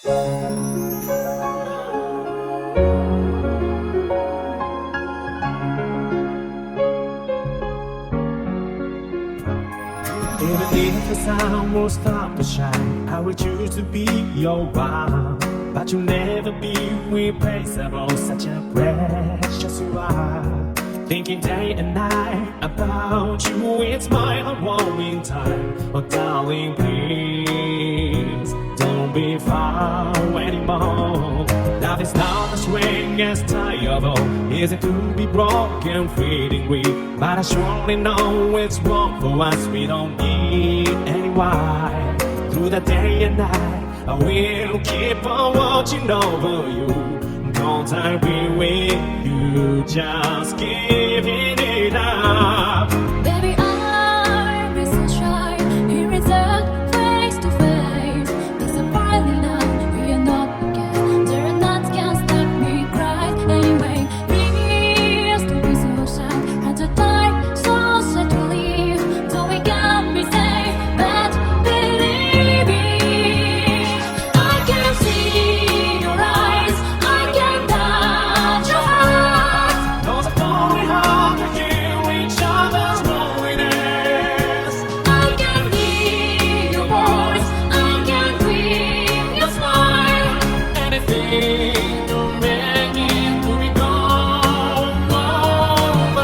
Even if the sun will stop to shine, I will choose to be your one. But you'll never be replaceable, such a precious you are. Thinking day and night about you, it's my heart-warming time. Oh darling, please, don't be far anymore. Love is not as swing as tireable, easy to be broken, feeling weak. But I surely know it's wrong for us, we don't need anyone. Through the day and night, I will keep on watching over you. Don't I be with you, just giving it up. Baby, I'll be so shy. Here is a face to face. There's a violin now, we are not again. There are nuts can't stop me cry. Anyway, please don't be so shy. Had to die so sad to leave. Don't we got me say that believe me. I can see your eyes. I can touch your heart. Those are only how to heal each other's loneliness. I can hear your voice. I can feel your smile. Anything to make it to be gone over.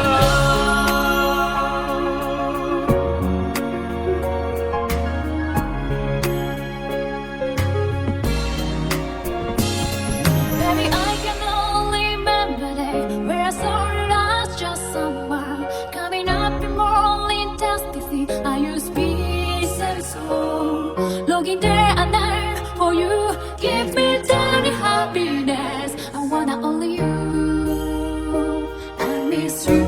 Baby, I can only remember the day where I saw you last, just someone coming up in more intensity. I use peace and soul, longing day and night for you. Give me daily happiness. I wanna only you. I miss you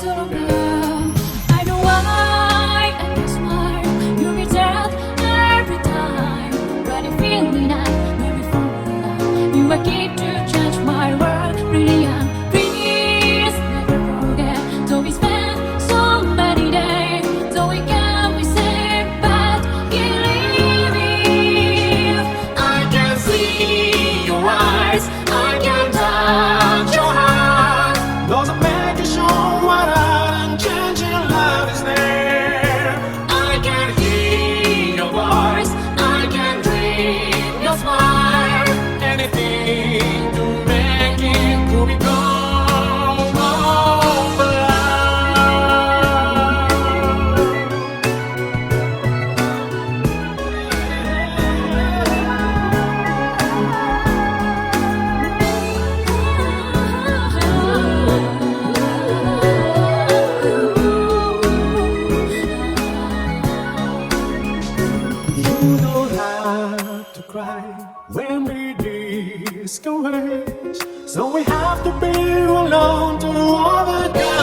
so good. I know why I can smile. You be dead every time. But I feel me now, maybe fall in love. You are key to change my world. Really, please never forget. Don't we spend so many days? So we can we say but believe me. I can see your eyes. I can touch your heart. Those are making sure what I'm changing love is there. I can hear your voice. I can dream your smile. Anything to make it to be gone over. You don't have to cry when we discourage, so we have to be alone to overcome.